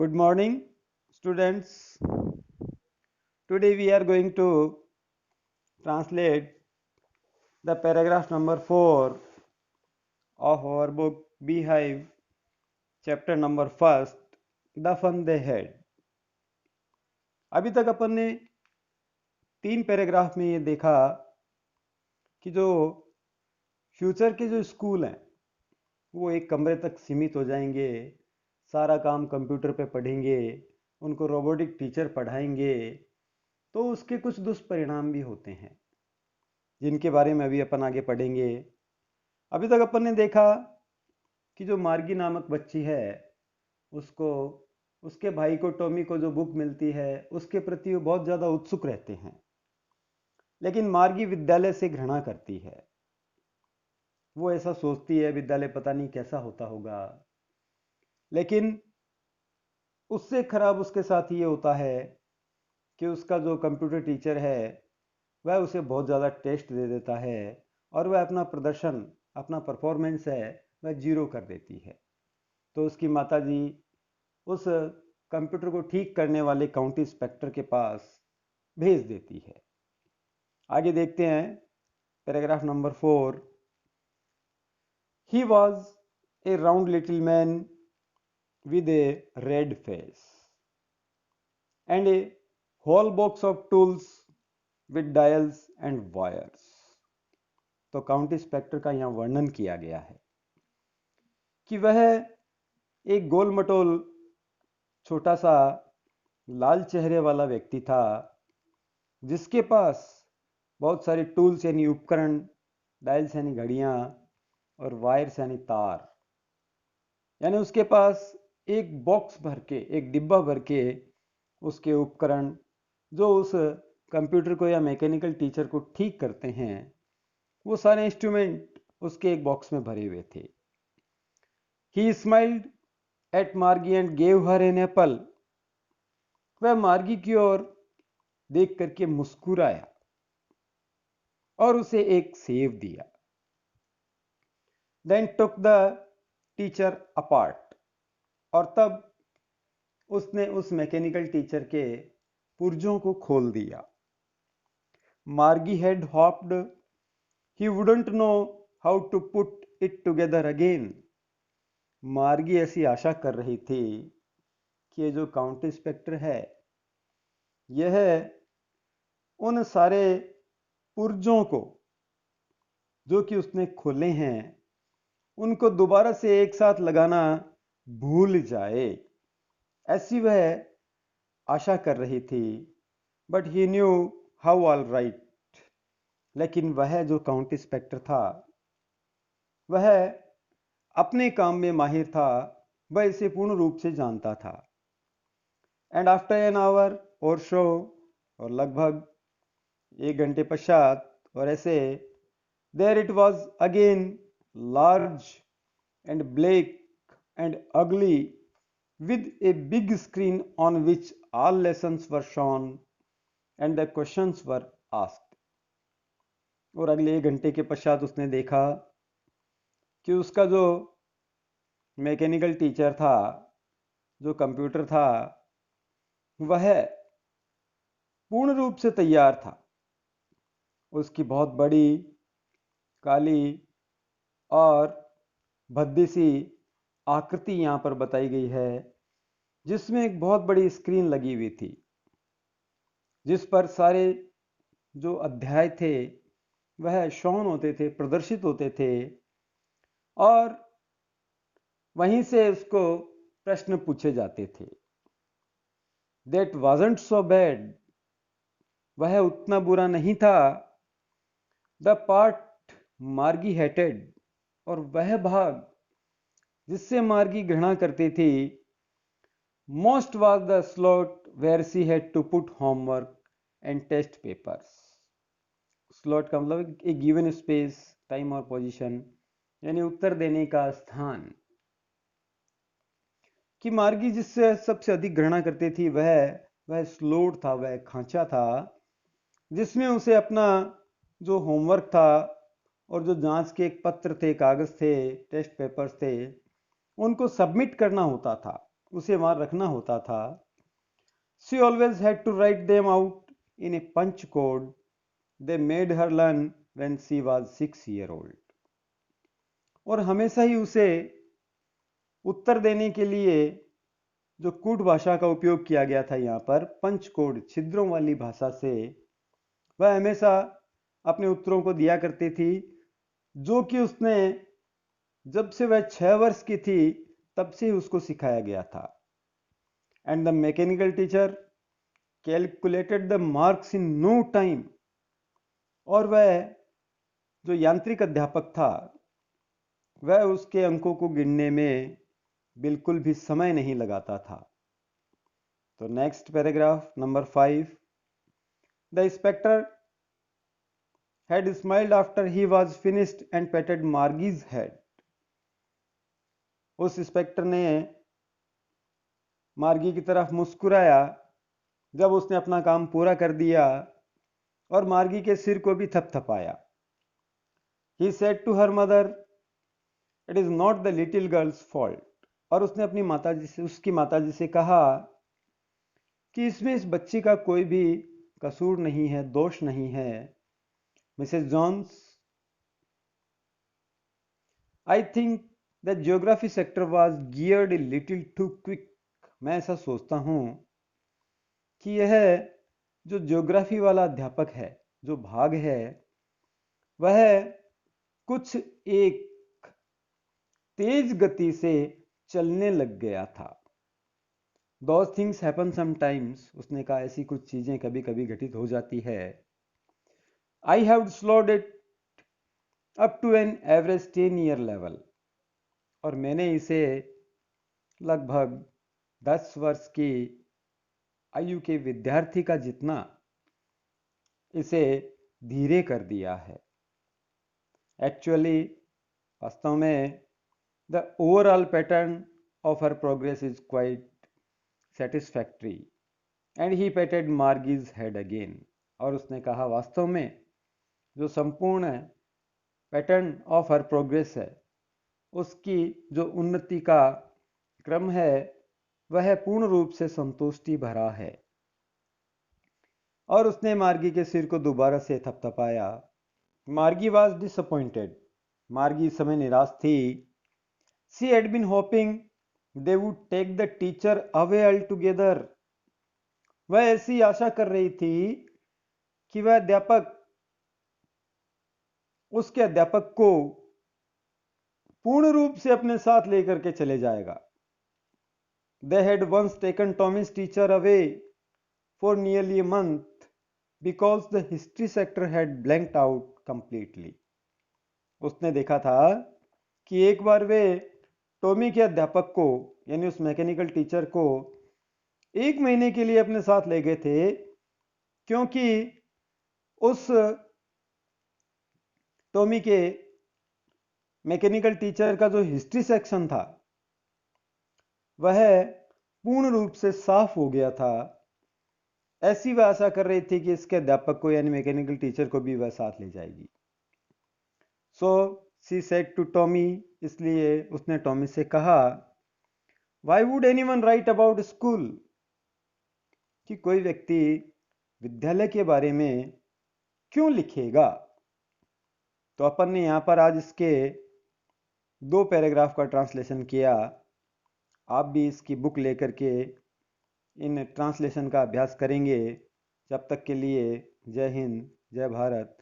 Good morning, students. Today we are going to translate the paragraph number 4 of our book Beehive, chapter number 1st, The Fun They Had. अभी तक अपन ने 3 paragraph में ये देखा कि जो फ्यूचर के जो स्कूल हैं वो एक कमरे तक सीमित हो जाएंगे, सारा काम कंप्यूटर पे पढ़ेंगे, उनको रोबोटिक टीचर पढ़ाएंगे, तो उसके कुछ दुष्परिणाम भी होते हैं जिनके बारे में अभी अपन आगे पढ़ेंगे। अभी तक अपन ने देखा कि जो मार्गी नामक बच्ची है उसको उसके भाई को टॉमी को जो बुक मिलती है उसके प्रति वो बहुत ज़्यादा उत्सुक रहते हैं, लेकिन मार्गी विद्यालय से घृणा करती है। वो ऐसा सोचती है विद्यालय पता नहीं कैसा होता होगा, लेकिन उससे खराब उसके साथ ये होता है कि उसका जो कंप्यूटर टीचर है वह उसे बहुत ज़्यादा टेस्ट दे देता है और वह अपना प्रदर्शन, अपना परफॉर्मेंस है वह जीरो कर देती है। तो उसकी माताजी उस कंप्यूटर को ठीक करने वाले काउंटी इंस्पेक्टर के पास भेज देती है। आगे देखते हैं paragraph number 4। He was A round little man with a red face and a whole box of tools with dials and wires। तो काउंटी इंस्पेक्टर का यहाँ वर्णन किया गया है कि वह एक गोल मटोल छोटा सा लाल चेहरे वाला व्यक्ति था जिसके पास बहुत सारे टूल्स यानी उपकरण, डायल्स यानी घड़ियां और वायर्स यानी तार, यानी उसके पास एक बॉक्स भर के, एक डिब्बा भर के उसके उपकरण जो उस कंप्यूटर को या मैकेनिकल टीचर को ठीक करते हैं वो सारे इंस्ट्रूमेंट उसके एक बॉक्स में भरे हुए थे। He smiled at Margie and gave her an apple. वह मार्गी की ओर देख करके मुस्कुराया और उसे एक सेब दिया। Then took the teacher apart. और तब उसने उस मैकेनिकल टीचर के पुर्जों को खोल दिया। Margie had hoped he wouldn't know how to put it together again. Margie ऐसी आशा कर रही थी कि ये जो काउंटी इंस्पेक्टर है यह उन सारे पुर्जों को जो कि उसने खोले हैं उनको दोबारा से एक साथ लगाना भूल जाए, ऐसी वह आशा कर रही थी। But he knew how all right. लेकिन वह जो काउंटी इंस्पेक्टर था वह अपने काम में माहिर था, वह इसे पूर्ण रूप से जानता था। And after an hour or so, और लगभग 1 घंटे पश्चात और ऐसे, there it was again large and black and ugly with a big screen on which all lessons were shown and the questions were asked। और अगले 1 घंटे के पश्चात उसने देखा कि उसका जो मैकेनिकल टीचर था, जो कंप्यूटर था, वह पूर्ण रूप से तैयार था। उसकी बहुत बड़ी काली और भद्दी सी आकृति यहाँ पर बताई गई है जिसमें एक बहुत बड़ी स्क्रीन लगी हुई थी जिस पर सारे जो अध्याय थे वह शोन होते थे, प्रदर्शित होते थे, और वहीं से उसको प्रश्न पूछे जाते थे। That wasn't so bad. वह उतना बुरा नहीं था। The part Margie hated. और वह भाग जिससे मार्गी घृणा करती थी, most was the slot where she had to put homework and test papers. Slot का मतलब एक गिवन स्पेस, टाइम और पोजीशन, यानी उत्तर देने का स्थान। कि मार्गी जिससे सबसे अधिक घृणा करती थी वह स्लॉट था, वह खांचा था जिसमें उसे अपना जो होमवर्क था और जो जांच के पत्र थे, कागज थे, टेस्ट पेपर्स थे, उनको सबमिट करना होता था। उसे वहां रखना होता था। She always had to write them out in a punch code they made her learn when she was 6 years old. और हमेशा ही उसे उत्तर देने के लिए जो कूट भाषा का उपयोग किया गया था, यहाँ पर पंच कोड छिद्रों वाली भाषा से वह हमेशा अपने उत्तरों को दिया करती थी, जो कि उसने जब से वह 6 वर्ष की थी तब से उसको सिखाया गया था। And the mechanical teacher calculated the marks in no time. और वह जो यांत्रिक अध्यापक था वह उसके अंकों को गिनने में बिल्कुल भी समय नहीं लगाता था। तो next paragraph number 5, the inspector had smiled after he was finished and patted Margie's head. उस इंस्पेक्टर ने मार्गी की तरफ मुस्कुराया जब उसने अपना काम पूरा कर दिया और मार्गी के सिर को भी थपथपाया। He said to her mother, "It is not the little girl's fault." और उसने अपनी माताजी से, उसकी माताजी से कहा कि इसमें इस बच्ची का कोई भी कसूर नहीं है, दोष नहीं है। Mrs Jones, I think the geography sector was geared a little too quick. मैं ऐसा सोचता हूं कि यह जो ज्योग्राफी वाला अध्यापक है, जो भाग है, वह कुछ एक तेज गति से चलने लग गया था। Those things happen sometimes. उसने कहा ऐसी कुछ चीजें कभी कभी घटित हो जाती है। I have slowed it up to an average 10-year level. और मैंने इसे लगभग 10 वर्ष की आयु के विद्यार्थी का जितना इसे धीरे कर दिया है। एक्चुअली वास्तव में the overall pattern of her progress is quite satisfactory and he patted Margie's head again. और उसने कहा वास्तव में जो संपूर्ण पैटर्न ऑफ हर प्रोग्रेस है, उसकी जो उन्नति का क्रम है वह पूर्ण रूप से संतुष्टि भरा है। और उसने मार्गी के सिर को दोबारा से थपथपाया। मार्गी वॉज डिसअपॉइंटेड। मार्गी इस समय निराश थी। She had been hoping they would take the teacher away altogether. वह ऐसी आशा कर रही थी कि वह उसके अध्यापक को पूर्ण रूप से अपने साथ लेकर के चले जाएगा। They had once taken Tommy's teacher away for nearly a month because the history sector had blanked out completely. उसने देखा था कि एक बार वे टॉमी के अध्यापक को, यानी उस मैकेनिकल टीचर को 1 महीने के लिए अपने साथ ले गए थे, क्योंकि उस टॉमी के मैकेनिकल टीचर का जो हिस्ट्री सेक्शन था वह पूर्ण रूप से साफ हो गया था। ऐसी वह आशा कर रही थी कि इसके अध्यापक को, यानी मैकेनिकल टीचर को भी वह साथ ले जाएगी। So she said to Tommy, इसलिए उसने टॉमी से कहा, why would anyone write about school, कि कोई व्यक्ति विद्यालय के बारे में क्यों लिखेगा। तो अपन ने यहां पर आज इसके 2 पैराग्राफ का ट्रांसलेशन किया। आप भी इसकी बुक लेकर के इन ट्रांसलेशन का अभ्यास करेंगे। जब तक के लिए जय हिंद, जय भारत,